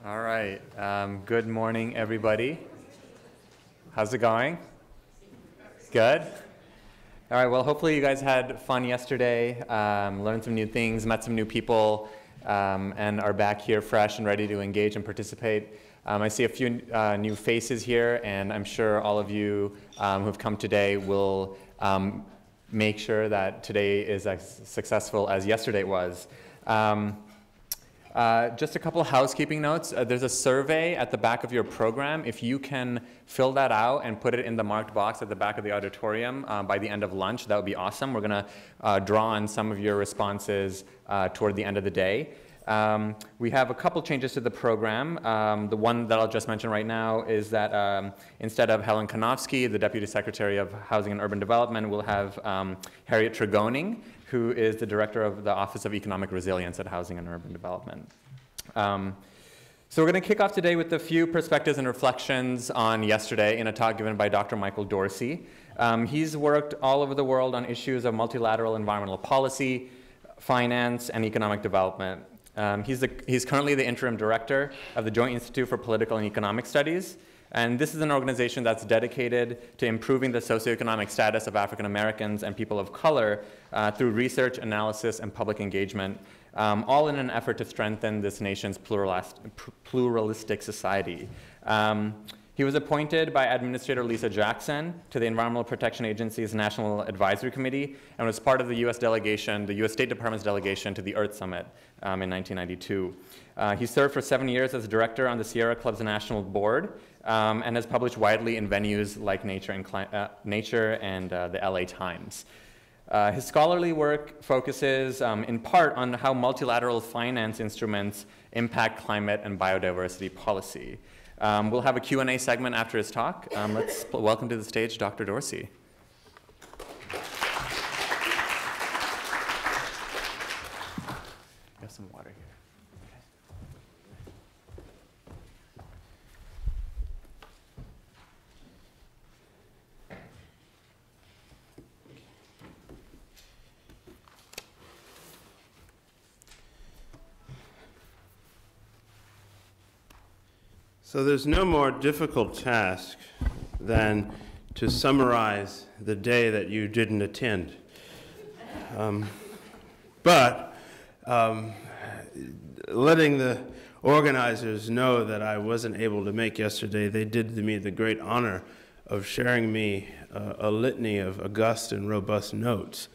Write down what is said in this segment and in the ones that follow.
All right. Good morning, everybody. How's it going? Good? All right. Well, hopefully you guys had fun yesterday, learned some new things, met some new people, and are back here fresh and ready to engage and participate. I see a few new faces here, and I'm sure all of you who've come today will make sure that today is as successful as yesterday was. Just a couple housekeeping notes. There's a survey at the back of your program. If you can fill that out and put it in the marked box at the back of the auditorium by the end of lunch, that would be awesome. We're going to draw on some of your responses toward the end of the day. We have a couple changes to the program. The one that I'll just mention right now is that instead of Helen Konofsky, the Deputy Secretary of Housing and Urban Development, we'll have Harriet Tregoning, who is the Director of the Office of Economic Resilience at Housing and Urban Development. So we're going to kick off today with a few perspectives and reflections on yesterday in a talk given by Dr. Michael Dorsey. He's worked all over the world on issues of multilateral environmental policy, finance, and economic development. He's currently the interim director of the Joint Institute for Political and Economic Studies. And this is an organization that's dedicated to improving the socioeconomic status of African Americans and people of color through research, analysis, and public engagement, all in an effort to strengthen this nation's pluralistic society. He was appointed by Administrator Lisa Jackson to the Environmental Protection Agency's National Advisory Committee and was part of the U.S. delegation, the U.S. State Department's delegation to the Earth Summit in 1992. He served for 7 years as director on the Sierra Club's National Board and has published widely in venues like Nature and the LA Times. His scholarly work focuses in part on how multilateral finance instruments impact climate and biodiversity policy. We'll have a Q&A segment after his talk. Let's welcome to the stage Dr. Dorsey. Got some water here. So there's no more difficult task than to summarize the day that you didn't attend. But letting the organizers know that I wasn't able to make yesterday, they did me the great honor of sharing me a litany of august and robust notes,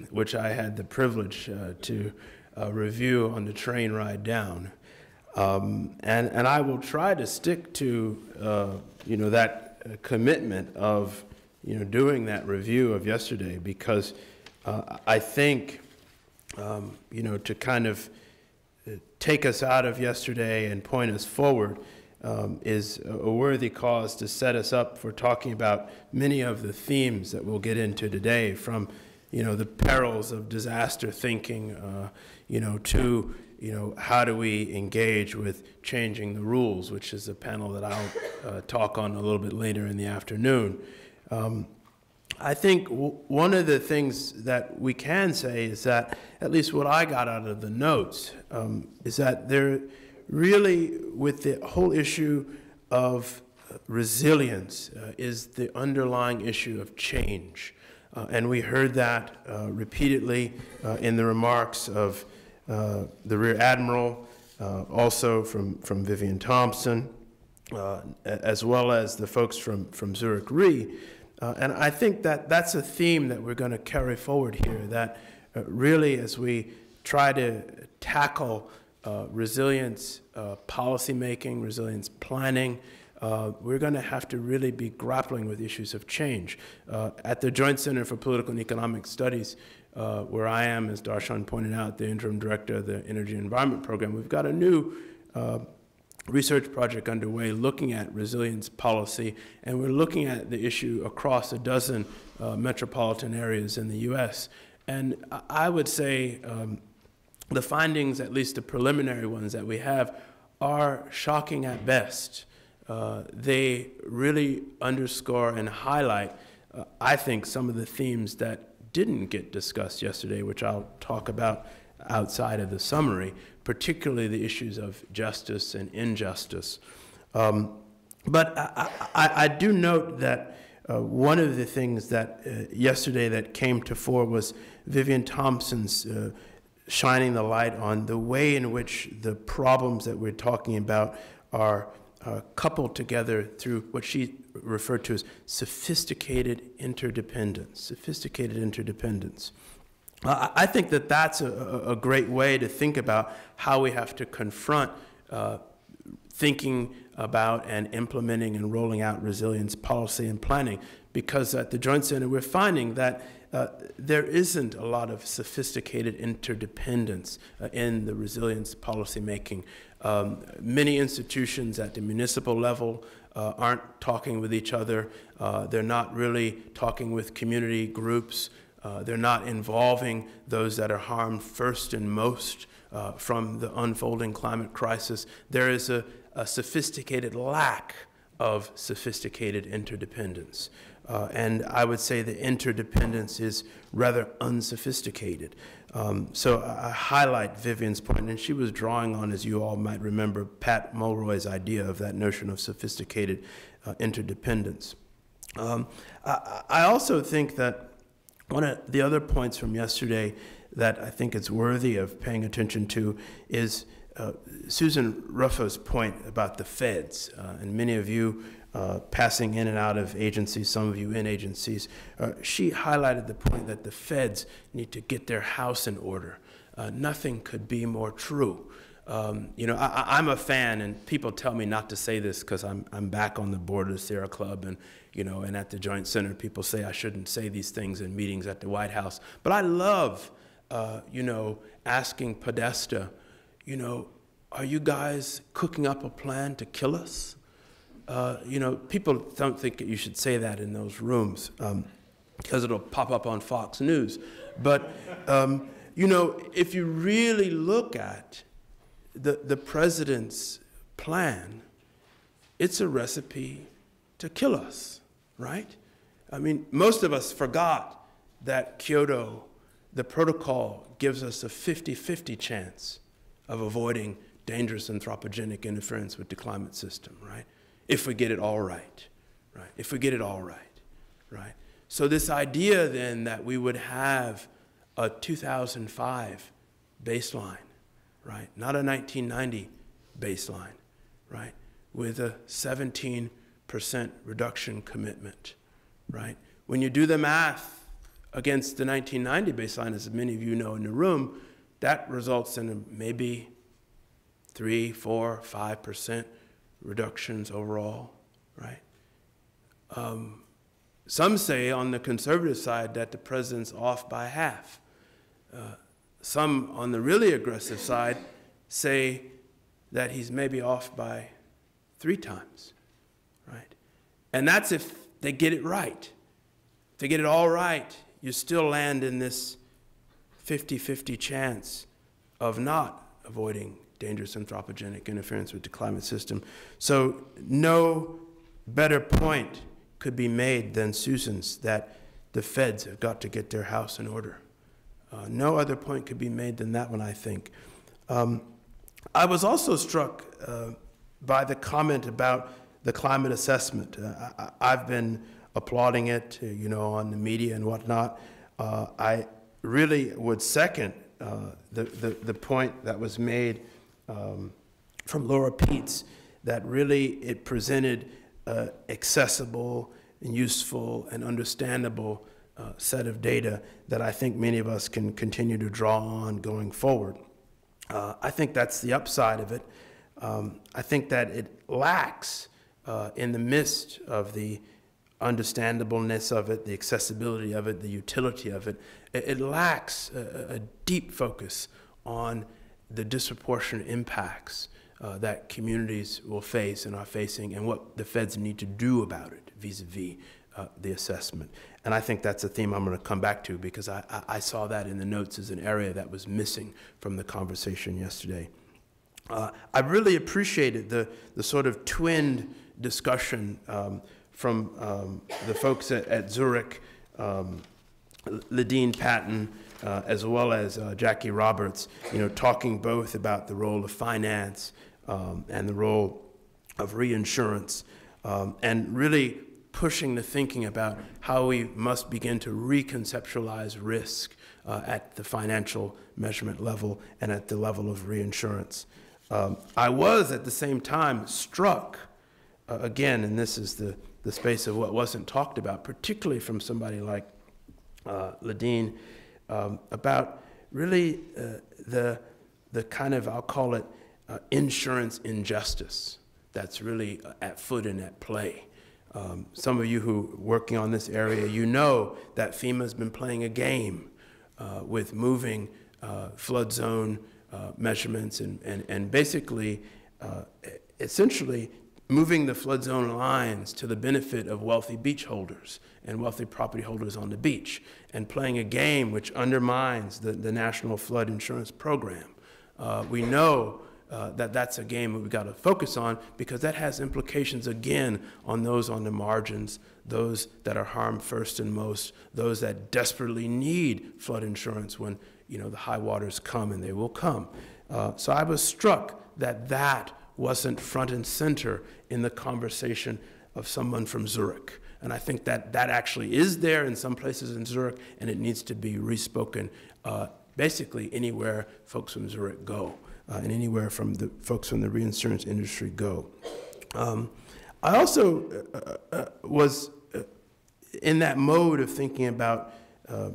which I had the privilege to review on the train ride down. And I will try to stick to, that commitment of, doing that review of yesterday because I think, to kind of take us out of yesterday and point us forward is a worthy cause to set us up for talking about many of the themes that we'll get into today from, the perils of disaster thinking, to how do we engage with changing the rules, which is a panel that I'll talk on a little bit later in the afternoon. I think one of the things that we can say is that, at least what I got out of the notes, is that there really, with the whole issue of resilience, is the underlying issue of change. And we heard that repeatedly in the remarks of the Rear Admiral, also from Vivian Thompson, as well as the folks from Zurich Re. And I think that that's a theme that we're going to carry forward here, that really as we try to tackle resilience policymaking, resilience planning, we're going to have to really be grappling with issues of change. At the Joint Center for Political and Economic Studies, where I am, as Darshan pointed out, the interim director of the Energy and Environment Program, we've got a new research project underway looking at resilience policy, and we're looking at the issue across a dozen metropolitan areas in the U.S. And I would say the findings, at least the preliminary ones that we have, are shocking at best. They really underscore and highlight, I think, some of the themes that didn't get discussed yesterday, which I'll talk about outside of the summary, particularly the issues of justice and injustice. But I do note that one of the things that yesterday that came to fore was Vivian Thompson's shining the light on the way in which the problems that we're talking about are coupled together through what she referred to as sophisticated interdependence. Sophisticated interdependence. I think that that's a great way to think about how we have to confront thinking about and implementing and rolling out resilience policy and planning, because at the Joint Center we're finding that there isn't a lot of sophisticated interdependence in the resilience policy making. Many institutions at the municipal level aren't talking with each other. They're not really talking with community groups. They're not involving those that are harmed first and most from the unfolding climate crisis. There is a sophisticated lack of sophisticated interdependence. And I would say the interdependence is rather unsophisticated. So I highlight Vivian's point, and she was drawing on, as you all might remember, Pat Mulroy's idea of that notion of sophisticated interdependence. I also think that one of the other points from yesterday that I think it's worthy of paying attention to is Susan Ruffo's point about the feds, and many of you passing in and out of agencies, some of you in agencies. She highlighted the point that the feds need to get their house in order. Nothing could be more true. You know, I'm a fan, and people tell me not to say this because I'm back on the board of the Sierra Club, and you know, and at the Joint Center, people say I shouldn't say these things in meetings at the White House. But I love, you know, asking Podesta, you know, are you guys cooking up a plan to kill us? You know, people don't think that you should say that in those rooms because it'll pop up on Fox News. But, you know, if you really look at the president's plan, it's a recipe to kill us, right? I mean, most of us forgot that Kyoto, the protocol, gives us a 50-50 chance of avoiding dangerous anthropogenic interference with the climate system, right? If we get it all right, right? If we get it all right, right? So this idea then that we would have a 2005 baseline, right? Not a 1990 baseline, right? With a 17% reduction commitment, right? When you do the math against the 1990 baseline, as many of you know in the room, that results in maybe 3, 4, 5% reductions overall, right? Some say on the conservative side that the president's off by half. Some on the really aggressive side say that he's maybe off by 3 times, right? And that's if they get it right. If they get it all right, you still land in this 50-50 chance of not avoiding dangerous anthropogenic interference with the climate system. So no better point could be made than Susan's, that the feds have got to get their house in order. No other point could be made than that one, I think. I was also struck by the comment about the climate assessment. I've been applauding it, you know, on the media and whatnot. I really would second the point that was made from Laura Peets, that really it presented accessible and useful and understandable set of data that I think many of us can continue to draw on going forward. I think that's the upside of it. I think that it lacks in the midst of the understandableness of it, the accessibility of it, the utility of it, it lacks a deep focus on the disproportionate impacts that communities will face and are facing, and what the feds need to do about it vis-a-vis the assessment. And I think that's a theme I'm going to come back to, because I saw that in the notes as an area that was missing from the conversation yesterday. I really appreciated the sort of twinned discussion from the folks at Zurich, Ladine Patton, as well as Jackie Roberts, talking both about the role of finance and the role of reinsurance, and really pushing the thinking about how we must begin to reconceptualize risk at the financial measurement level and at the level of reinsurance. I was at the same time struck, again, and this is the space of what wasn't talked about, particularly from somebody like Ladine, about really the kind of, I'll call it, insurance injustice that's really at foot and at play. Some of you who are working on this area, you know that FEMA's been playing a game with moving flood zone measurements and basically, essentially, moving the flood zone lines to the benefit of wealthy beach holders and wealthy property holders on the beach, and playing a game which undermines the National Flood Insurance Program. We know that that's a game that we've got to focus on, because that has implications, again, on those on the margins, those that are harmed first and most, those that desperately need flood insurance when the high waters come, and they will come. So I was struck that that wasn't front and center in the conversation of someone from Zurich. And I think that that actually is there in some places in Zurich, and it needs to be respoken basically anywhere folks from Zurich go, and anywhere from the folks from the reinsurance industry go. I also was in that mode of thinking about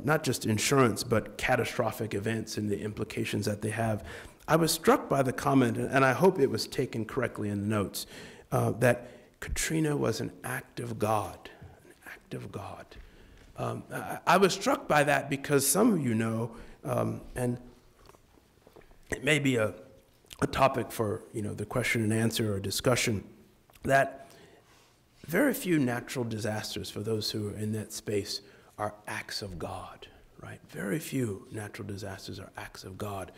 not just insurance, but catastrophic events and the implications that they have. I was struck by the comment, and I hope it was taken correctly in the notes, that Katrina was an act of God, an act of God. I was struck by that because some of you know, and it may be a topic for the question and answer or discussion, that very few natural disasters, for those who are in that space, are acts of God. Right? Very few natural disasters are acts of God.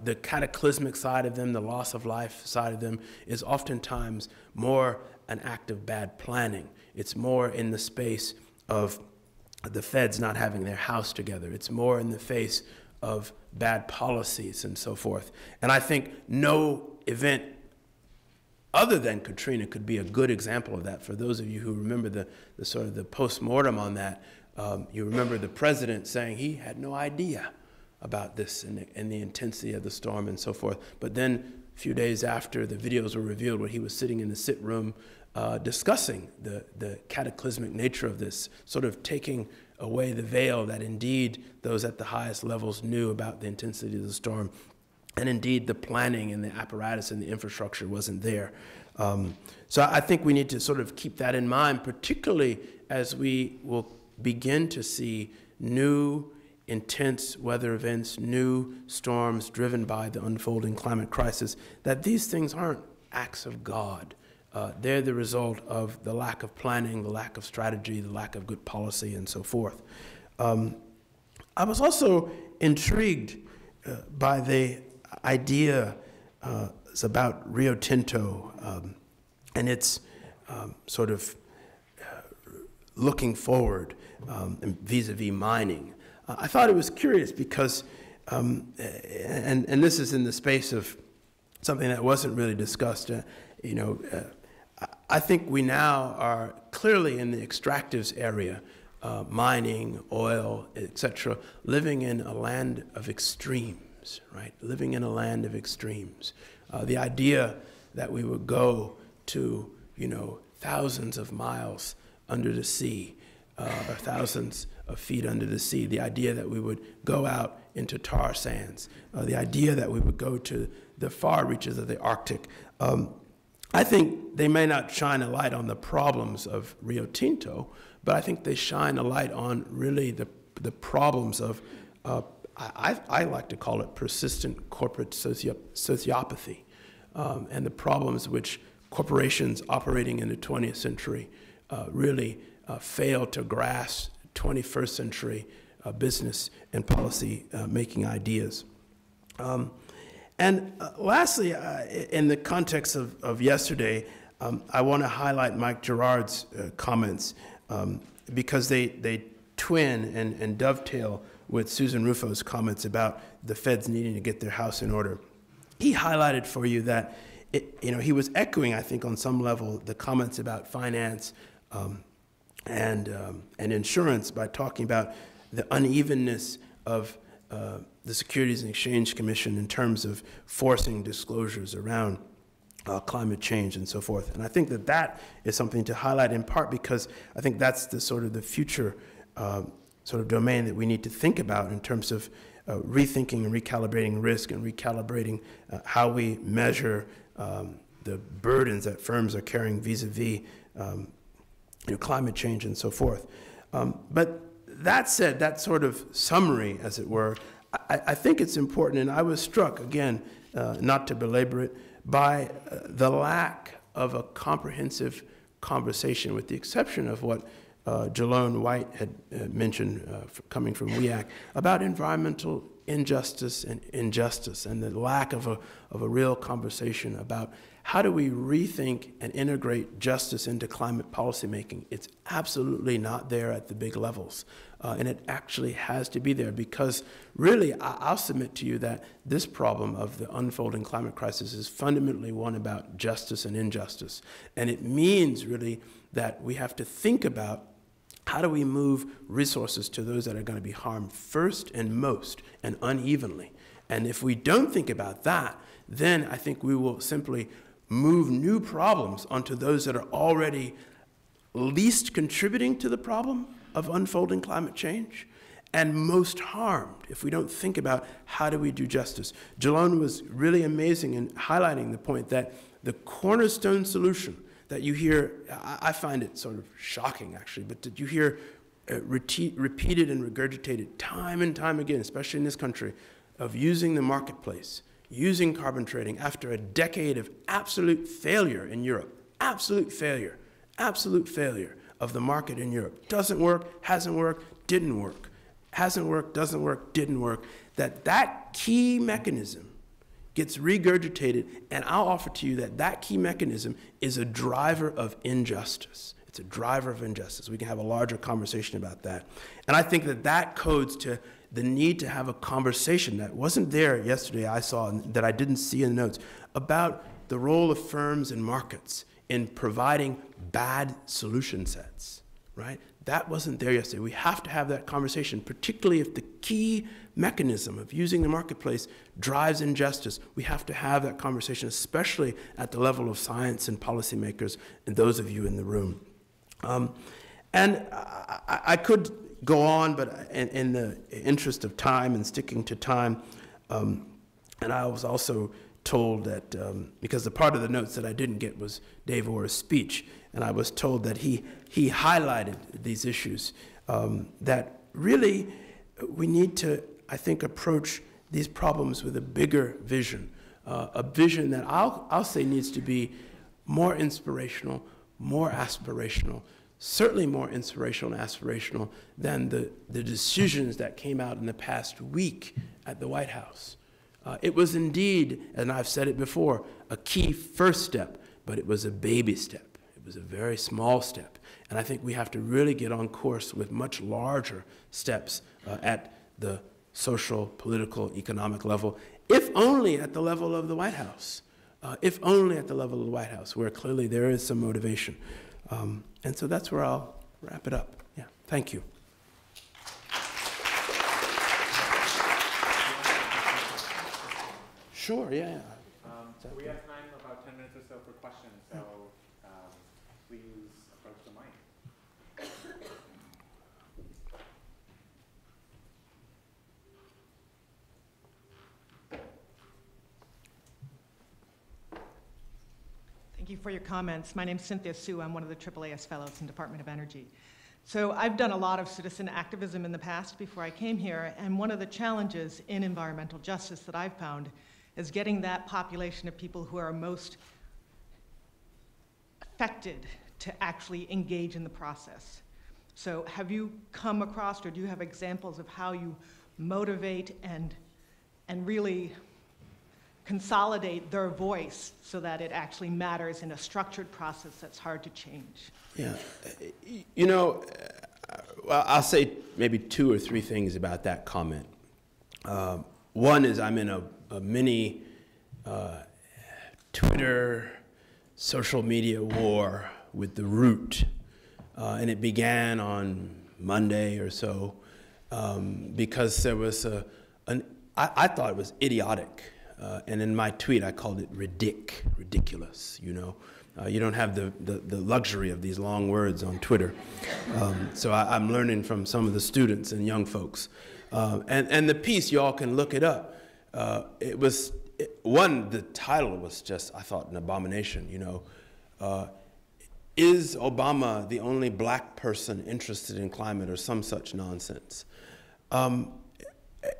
The cataclysmic side of them, the loss of life side of them, is oftentimes more an act of bad planning. It's more in the space of the feds not having their house together. It's more in the face of bad policies and so forth. And I think no event other than Katrina could be a good example of that. For those of you who remember the sort of the post-mortem on that, you remember the president saying he had no idea about this and the intensity of the storm and so forth. But then a few days after the videos were revealed, where he was sitting in the sit room discussing the cataclysmic nature of this, sort of taking away the veil that indeed those at the highest levels knew about the intensity of the storm. And indeed, the planning and the apparatus and the infrastructure wasn't there. So I think we need to sort of keep that in mind, particularly as we will begin to see new intense weather events, new storms driven by the unfolding climate crisis, that these things aren't acts of God. They're the result of the lack of planning, the lack of strategy, the lack of good policy, and so forth. I was also intrigued by the idea about Rio Tinto and its sort of looking forward vis-a-vis mining. I thought it was curious because, and this is in the space of something that wasn't really discussed, I think we now are clearly in the extractives area, mining, oil, etc., living in a land of extremes, right? Living in a land of extremes. The idea that we would go to, thousands of miles under the sea, or thousands of feet under the sea, the idea that we would go out into tar sands, the idea that we would go to the far reaches of the Arctic. I think they may not shine a light on the problems of Rio Tinto, but I think they shine a light on really the problems of, I like to call it persistent corporate sociopathy, and the problems which corporations operating in the 20th century really fail to grasp 21st century business and policy making ideas. And lastly, in the context of yesterday, I want to highlight Mike Gerard's comments because they twin and dovetail with Susan Rufo's comments about the feds needing to get their house in order. He highlighted for you that he was echoing, I think, on some level, the comments about finance and insurance by talking about the unevenness of the Securities and Exchange Commission in terms of forcing disclosures around climate change and so forth. And I think that that is something to highlight, in part because I think that's the sort of the future sort of domain that we need to think about in terms of rethinking and recalibrating risk and recalibrating how we measure the burdens that firms are carrying vis-a-vis climate change and so forth. But that said, that sort of summary, as it were, I think it's important, and I was struck, again, not to belabor it, by the lack of a comprehensive conversation, with the exception of what Jalone White had mentioned coming from WEAC, about environmental injustice and injustice, and the lack of a real conversation about how do we rethink and integrate justice into climate policymaking. It's absolutely not there at the big levels, and it actually has to be there, because really I'll submit to you that this problem of the unfolding climate crisis is fundamentally one about justice and injustice, and it means really that we have to think about how do we move resources to those that are going to be harmed first and most and unevenly. And if we don't think about that, then I think we will simply move new problems onto those that are already least contributing to the problem of unfolding climate change and most harmed if we don't think about how do we do justice. Jalone was really amazing in highlighting the point that the cornerstone solution that you hear, I find it sort of shocking actually, but that you hear repeated and regurgitated time and time again, especially in this country, of using the marketplace, using carbon trading after a decade of absolute failure in Europe, absolute failure of the market in Europe. Doesn't work, hasn't worked, didn't work. Hasn't worked, doesn't work, didn't work. That key mechanism gets regurgitated, and I'll offer to you that that key mechanism is a driver of injustice. It's a driver of injustice. We can have a larger conversation about that. And I think that that codes to the need to have a conversation that wasn't there yesterday, I saw, and that I didn't see in the notes, about the role of firms and markets in providing bad solution sets, right? That wasn't there yesterday. We have to have that conversation, particularly if the key mechanism of using the marketplace drives injustice. We have to have that conversation, especially at the level of science and policymakers and those of you in the room. And I could go on, but in the interest of time and sticking to time, and I was also told that, because the part of the notes that I didn't get was Dave Orr's speech, and I was told that he highlighted these issues, that really we need to, I think, approach these problems with a bigger vision, a vision that I'll say needs to be more inspirational, more aspirational, certainly more inspirational and aspirational than the decisions that came out in the past week at the White House. It was indeed, and I've said it before, a key first step, but it was a baby step. It was a very small step. And I think we have to really get on course with much larger steps at the social, political, economic level, if only at the level of the White House. If only at the level of the White House, where clearly there is some motivation. And so that's where I'll wrap it up. Yeah, thank you. Sure, yeah. We have time, about 10 minutes or so for questions, so please approach the mic. Thank you for your comments. My name's Cynthia Sue. I'm one of the AAAS fellows in Department of Energy. So I've done a lot of citizen activism in the past before I came here, and one of the challenges in environmental justice that I've found is getting that population of people who are most affected to actually engage in the process. So have you come across, or do you have examples of how you motivate and really consolidate their voice so that it actually matters in a structured process that's hard to change? Yeah, you know, Well, I'll say maybe 2 or 3 things about that comment. One is I'm in a mini Twitter social media war with the Root, and it began on Monday or so because there was I thought it was idiotic, and in my tweet I called it ridiculous, you know. You don't have the luxury of these long words on Twitter. So I'm learning from some of the students and young folks. And the piece, y'all can look it up. The title was just, I thought, an abomination, you know. Is Obama the only black person interested in climate, or some such nonsense?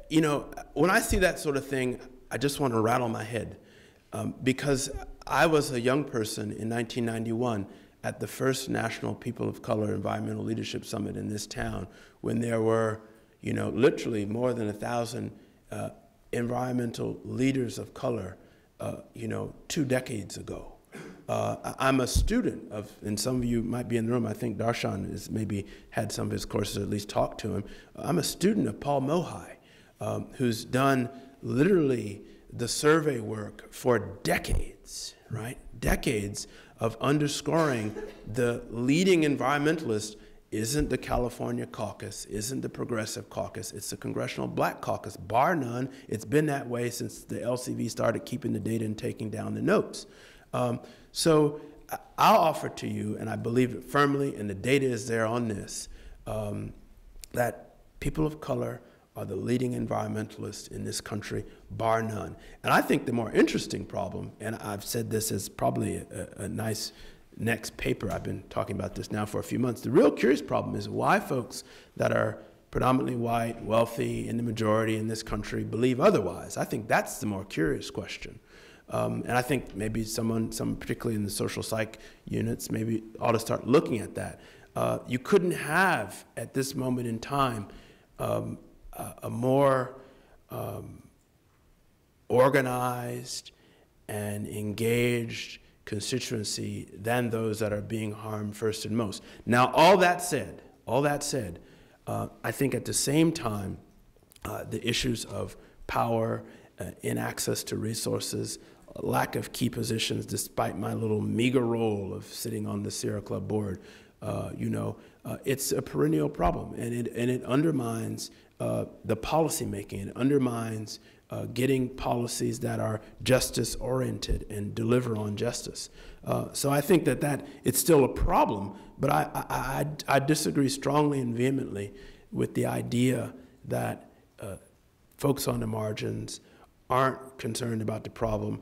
You know, when I see that sort of thing, I just want to rattle my head because I was a young person in 1991 at the first National People of Color Environmental Leadership Summit in this town, when there were, you know, literally more than 1,000 environmental leaders of color, you know, 2 decades ago. I'm a student of, and some of you might be in the room, I think Darshan has maybe had some of his courses, or at least talked to him. I'm a student of Paul Mohai, who's done literally the survey work for decades, right? Decades of underscoring the leading environmentalist isn't the California caucus, isn't the Progressive Caucus, it's the Congressional Black Caucus, bar none. It's been that way since the LCV started keeping the data and taking down the notes. So I'll offer to you, and I believe it firmly, and the data is there on this, that people of color are the leading environmentalists in this country, bar none. And I think the more interesting problem, and I've said this as probably a nice next paper, I've been talking about this now for a few months, the real curious problem is why folks that are predominantly white, wealthy, in the majority in this country believe otherwise. I think that's the more curious question. And I think maybe someone particularly in the social psych units, maybe ought to start looking at that. You couldn't have, at this moment in time, a more organized and engaged constituency than those that are being harmed first and most. Now, all that said, I think at the same time, the issues of power, inaccess to resources, lack of key positions, despite my little meager role of sitting on the Sierra Club board, you know, it's a perennial problem, and it undermines the policy making. It undermines getting policies that are justice-oriented and deliver on justice. So I think that it's still a problem, but I disagree strongly and vehemently with the idea that folks on the margins aren't concerned about the problem,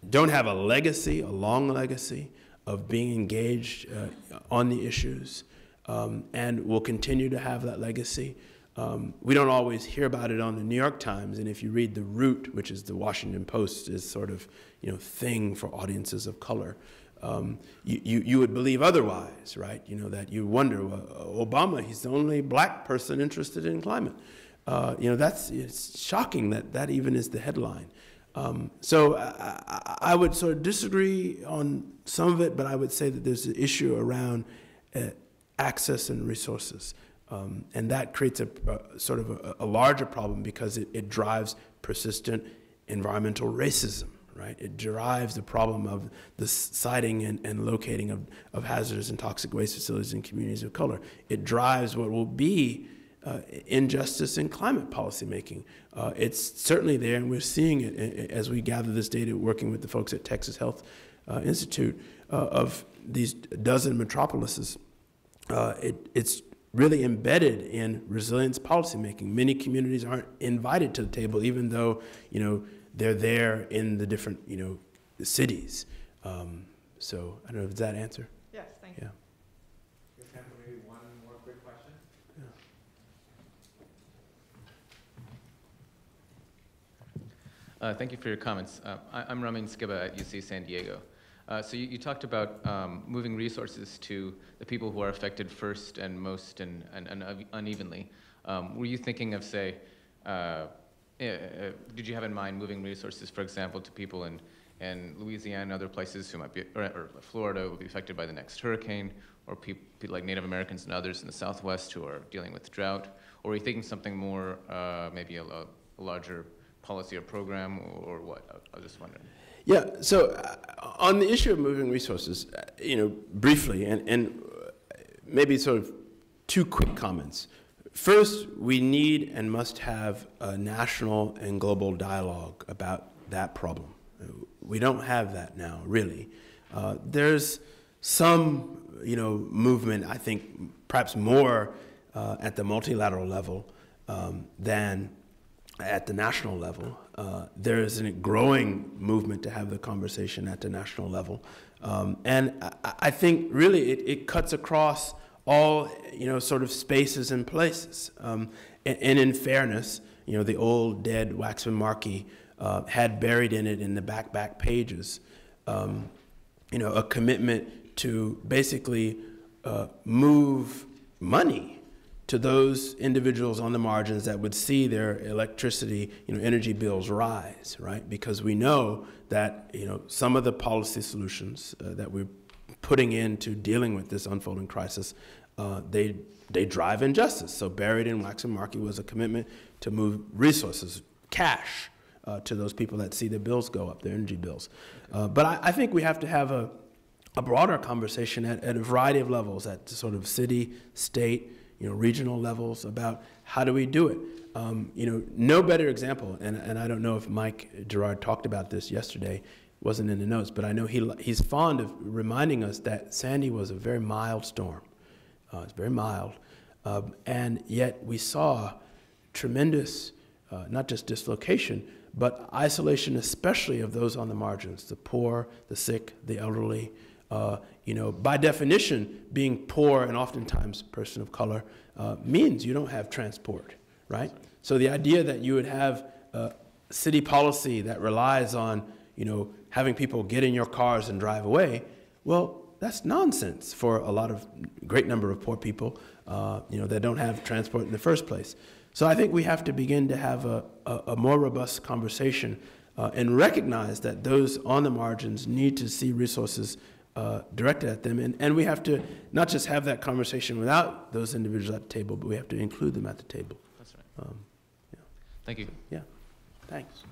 don't have a legacy, a long legacy of being engaged on the issues, and will continue to have that legacy. We don't always hear about it on the New York Times, and if you read The Root, which is the Washington Post, is sort of, you know, thing for audiences of color, you would believe otherwise, right? You know, that you wonder, well, Obama, he's the only black person interested in climate. You know, it's shocking that even is the headline. So I would sort of disagree on some of it, but I would say that there's an issue around access and resources. And that creates a sort of a larger problem because it drives persistent environmental racism, right? It drives the problem of the siting and locating of hazardous and toxic waste facilities in communities of color. It drives what will be injustice in climate policy making. It's certainly there, and we're seeing it as we gather this data, working with the folks at Texas Health Institute of these dozen metropolises. It's really embedded in resilience policymaking. Many communities aren't invited to the table, even though, you know, they're there in the different, you know, cities. So I don't know, does that answer? Yes, thank you. Yeah. We have time for maybe one more quick question. Thank you for your comments. I'm Ramin Skiba at UC San Diego. So you talked about moving resources to the people who are affected first and most and unevenly. Were you thinking of, say, did you have in mind moving resources, for example, to people in Louisiana and other places who might be, or Florida will be affected by the next hurricane, or people like Native Americans and others in the Southwest who are dealing with drought? Or are you thinking something more, maybe a larger policy or program, or what? I was just wondering. Yeah, so on the issue of moving resources, briefly, and maybe sort of two quick comments. First, we need and must have a national and global dialogue about that problem. We don't have that now, really. There's some, movement, I think, perhaps more at the multilateral level than at the national level. There is a growing movement to have the conversation at the national level. And I think really it cuts across all, sort of spaces and places. And in fairness, the old dead Waxman Markey had buried in it in the back pages, a commitment to basically move money to those individuals on the margins that would see their electricity, energy bills rise, right? Because we know that, some of the policy solutions that we're putting into dealing with this unfolding crisis, they drive injustice. So buried in Waxman Markey was a commitment to move resources, cash, to those people that see their bills go up, their energy bills. But I think we have to have a broader conversation at a variety of levels, at sort of city, state, regional levels, about how do we do it. No better example, and I don't know if Mike Gerard talked about this yesterday, wasn't in the notes, but I know he's fond of reminding us that Sandy was a very mild storm. It's very mild, and yet we saw tremendous, not just dislocation, but isolation, especially of those on the margins, the poor, the sick, the elderly. By definition, being poor and oftentimes person of color means you don't have transport, right? So the idea that you would have city policy that relies on, having people get in your cars and drive away, well, that's nonsense for a great number of poor people, that don't have transport in the first place. So I think we have to begin to have a more robust conversation and recognize that those on the margins need to see resources directed at them. And we have to not just have that conversation without those individuals at the table, but we have to include them at the table. That's right. Thank you. Yeah, thanks.